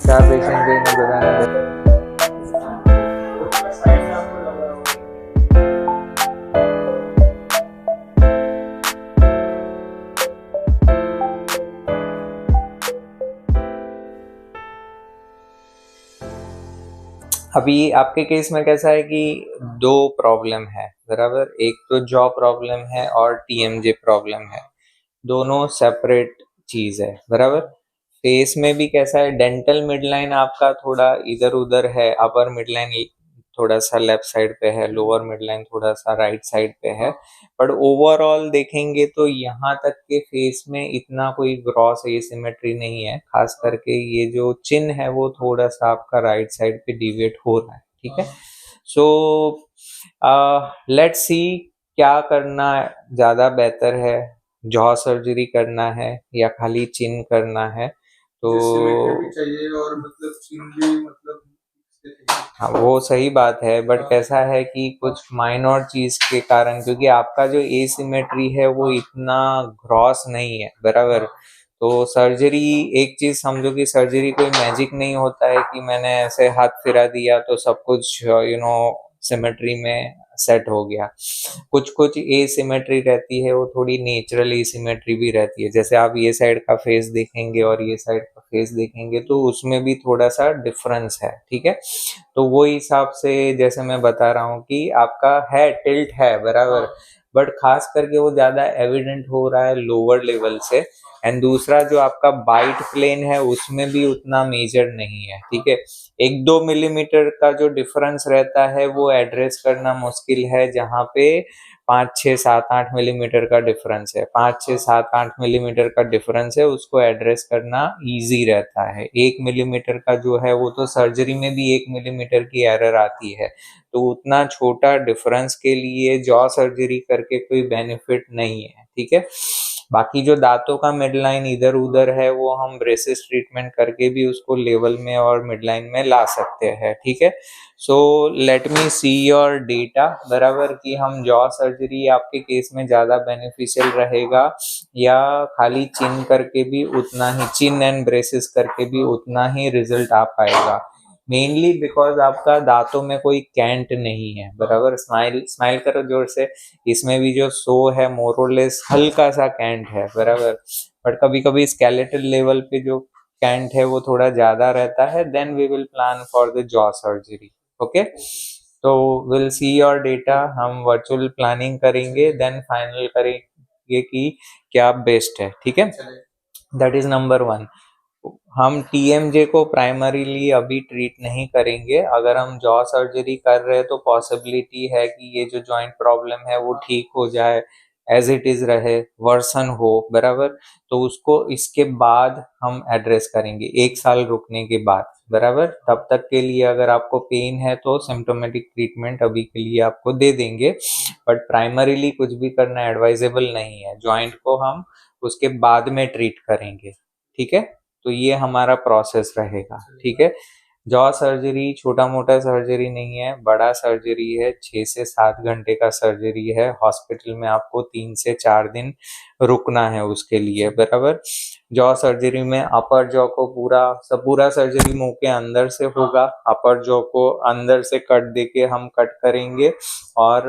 क्या पेशेंट है इन्हें बताना है। अभी आपके केस में कैसा है कि दो प्रॉब्लम है बराबर, एक तो जॉ प्रॉब्लम है और टीएमजे प्रॉब्लम है, दोनों सेपरेट चीज है बराबर। फेस में भी कैसा है, डेंटल मिडलाइन आपका थोड़ा इधर उधर है, अपर मिडलाइन थोड़ा सा लेफ्ट साइड पे है, लोअर मिडलाइन थोड़ा सा राइट साइड पे है, बट ओवरऑल देखेंगे तो यहाँ तक के फेस में इतना कोई ग्रॉस एसिमेट्री नहीं है। खास करके ये जो चिन है वो थोड़ा सा आपका राइट साइड पे डिविएट हो रहा है, ठीक है। सो लेट्स सी क्या करना ज्यादा बेहतर है, जॉ सर्जरी करना है या खाली चिन करना है। तो भी चाहिए और मतलब चिन भी मतलब हाँ वो सही बात है, बट कैसा है कि कुछ माइनर चीज के कारण, क्योंकि आपका जो एसिमेट्री है वो इतना ग्रॉस नहीं है बराबर। तो सर्जरी, एक चीज समझो कि सर्जरी कोई मैजिक नहीं होता है कि मैंने ऐसे हाथ फिरा दिया तो सब कुछ सिमेट्री में सेट हो गया। कुछ कुछ एसिमेट्री रहती है, वो थोड़ी नेचुरल एसिमेट्री भी रहती है। जैसे आप ये साइड का फेस देखेंगे और ये साइड का फेस देखेंगे तो उसमें भी थोड़ा सा डिफरेंस है, ठीक है। तो वो हिसाब से जैसे मैं बता रहा हूँ कि आपका है टिल्ट है बराबर, बट खास करके वो ज्यादा एविडेंट हो रहा है लोअर लेवल से। एंड दूसरा जो आपका बाइट प्लेन है उसमें भी उतना मेजर नहीं है, ठीक है। 1-2 मिलीमीटर का जो डिफरेंस रहता है वो एड्रेस करना मुश्किल है, जहाँ पे 5, 6, 7, 8 मिलीमीटर का डिफरेंस है, 5, 6, 7, 8 मिलीमीटर का डिफरेंस है, उसको एड्रेस करना इजी रहता है। 1 मिलीमीटर का जो है वो तो सर्जरी में भी 1 मिलीमीटर की एरर आती है, तो उतना छोटा डिफरेंस के लिए जॉ सर्जरी करके कोई बेनिफिट नहीं है, ठीक है। बाकी जो दांतों का मिडलाइन इधर उधर है वो हम ब्रेसेस ट्रीटमेंट करके भी उसको लेवल में और मिडलाइन में ला सकते हैं, ठीक है। So let me C your data बराबर, कि हम जॉ सर्जरी आपके केस में ज्यादा बेनिफिशियल रहेगा या खाली चिन करके भी उतना ही, चिन एंड ब्रेसेस करके भी उतना ही रिजल्ट आ पाएगा। मेनली बिकॉज आपका दांतों में कोई कैंट नहीं है बराबर। स्माइल स्माइल करो जोर से। इसमें भी जो सो है मोरलेस हल्का सा कैंट है बराबर, बट कभी कभी स्केलेटल लेवल पे जो कैंट है वो थोड़ा ज्यादा रहता है। Then we will plan for the jaw surgery, okay. तो विल सी योर डेटा, हम वर्चुअल प्लानिंग करेंगे, देन फाइनल करेंगे कि क्या बेस्ट है, ठीक है। That is number 1। हम टीएमजे को प्राइमरीली अभी ट्रीट नहीं करेंगे। अगर हम जॉ सर्जरी कर रहे हैं तो पॉसिबिलिटी है कि ये जो जॉइंट प्रॉब्लम है वो ठीक हो जाए, एज इट इज रहे, वर्सन हो बराबर। तो उसको इसके बाद हम एड्रेस करेंगे, 1 साल रुकने के बाद बराबर। तब तक के लिए अगर आपको पेन है तो सिम्टोमेटिक ट्रीटमेंट अभी के लिए आपको दे देंगे, बट प्राइमरीली कुछ भी करना एडवाइजेबल नहीं है। जॉइंट को हम उसके बाद में ट्रीट करेंगे, ठीक है। तो ये हमारा प्रोसेस रहेगा, ठीक है। जॉ सर्जरी छोटा मोटा सर्जरी नहीं है, बड़ा सर्जरी है। 6 से 7 घंटे का सर्जरी है। हॉस्पिटल में आपको 3 से 4 दिन रुकना है उसके लिए बराबर। जॉ सर्जरी में अपर जॉ को पूरा सर्जरी मुंह के अंदर से होगा। अपर जॉ को अंदर से कट देके हम कट करेंगे और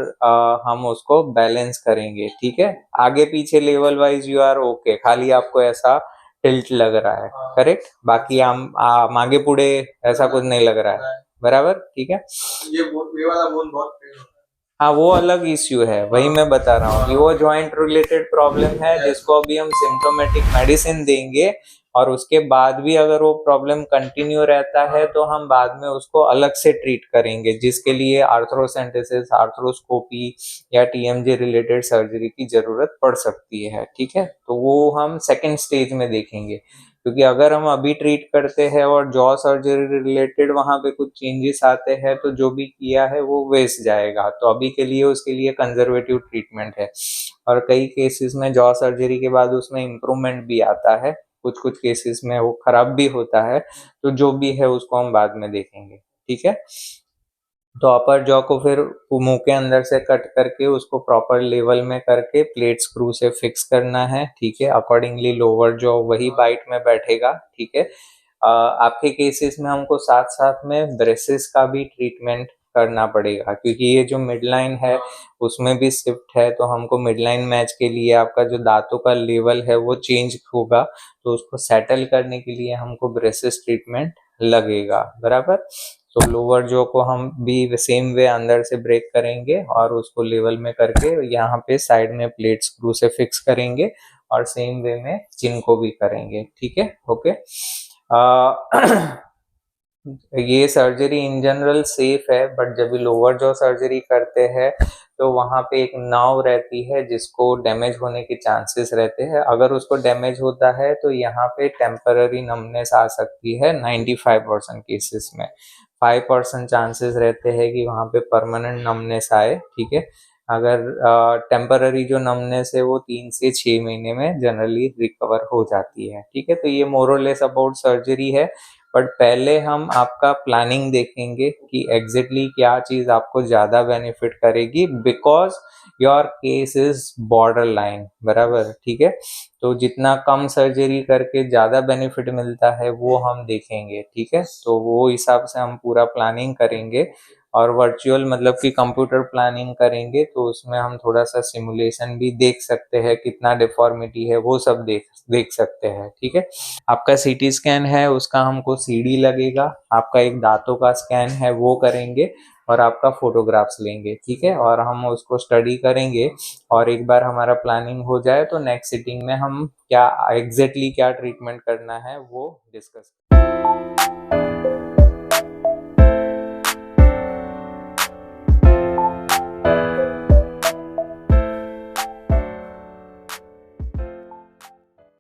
हम उसको बैलेंस करेंगे, ठीक है। आगे पीछे level wise you are okay, खाली आपको ऐसा टिल्ट लग रहा है, करेक्ट। बाकी हम आगे पुढे ऐसा कुछ नहीं लग रहा है बराबर, ठीक है। ये वाला बोन बहुत पेन होता हाँ वो अलग इश्यू है, वही मैं बता रहा हूँ कि वो जॉइंट रिलेटेड प्रॉब्लम है जिसको अभी हम सिम्टोमेटिक मेडिसिन देंगे, और उसके बाद भी अगर वो प्रॉब्लम कंटिन्यू रहता है तो हम बाद में उसको अलग से ट्रीट करेंगे, जिसके लिए आर्थ्रोसेंटेसिस, आर्थ्रोस्कोपी या टीएमजे रिलेटेड सर्जरी की जरूरत पड़ सकती है, ठीक है। तो वो हम सेकेंड स्टेज में देखेंगे, क्योंकि अगर हम अभी ट्रीट करते हैं और जॉ सर्जरी रिलेटेड वहां पे कुछ चेंजेस आते हैं तो जो भी किया है वो वेस्ट जाएगा। तो अभी के लिए उसके लिए कंजर्वेटिव ट्रीटमेंट है, और कई केसेस में जॉ सर्जरी के बाद उसमें इम्प्रूवमेंट भी आता है, कुछ कुछ केसेस में वो खराब भी होता है। तो जो भी है उसको हम बाद में देखेंगे, ठीक है। तो अपर जॉ को फिर मुंह के अंदर से कट करके उसको प्रॉपर लेवल में करके प्लेट स्क्रू से फिक्स करना है, ठीक है। अकॉर्डिंगली लोअर जॉ वही बाइट में बैठेगा, ठीक है। आपके केसेस में हमको साथ साथ में ब्रेसेस का भी ट्रीटमेंट करना पड़ेगा, क्योंकि ये जो मिड लाइन है उसमें भी शिफ्ट है, तो हमको मिड लाइन मैच के लिए आपका जो दांतों का लेवल है वो चेंज होगा, तो उसको सेटल करने के लिए हमको ब्रेसेस ट्रीटमेंट लगेगा, बराबर। तो लोअर जॉ को हम भी सेम वे अंदर से ब्रेक करेंगे और उसको लेवल में करके यहाँ पे साइड में प्लेट स्क्रू से फिक्स करेंगे, और सेम वे में चिन को भी करेंगे, ठीक है, ओके। ये सर्जरी इन जनरल सेफ है, बट जब भी लोअर जॉ सर्जरी करते हैं तो वहाँ पे एक नर्व रहती है जिसको डैमेज होने के चांसेस रहते हैं। अगर उसको डैमेज होता है तो यहाँ पे टेम्पररी नमनेस आ सकती है 95% केसेस में। 5% चांसेस रहते हैं कि वहाँ पे परमानेंट नमनेस आए, ठीक है। अगर टेम्पररी जो नमनेस है वो 3 से 6 महीने में जनरली रिकवर हो जाती है, ठीक है। तो ये मोर और लेस अबाउट सर्जरी है, बट पहले हम आपका प्लानिंग देखेंगे कि एग्जैक्टली क्या चीज आपको ज्यादा बेनिफिट करेगी, because your case is border line, बराबर, ठीक है। तो जितना कम सर्जरी करके ज्यादा बेनिफिट मिलता है वो हम देखेंगे, ठीक है। तो वो हिसाब से हम पूरा प्लानिंग करेंगे, और वर्चुअल मतलब कि कंप्यूटर प्लानिंग करेंगे, तो उसमें हम थोड़ा सा सिमुलेशन भी देख सकते हैं, कितना डिफॉर्मिटी है वो सब देख देख सकते हैं, ठीक है। आपका सीटी स्कैन है उसका हमको सीडी लगेगा, आपका एक दांतों का स्कैन है वो करेंगे, और आपका फोटोग्राफ्स लेंगे, ठीक है। और हम उसको स्टडी करेंगे, और एक बार हमारा प्लानिंग हो जाए तो नेक्स्ट सिटिंग में हम क्या एग्जैक्टली क्या ट्रीटमेंट करना है वो डिस्कस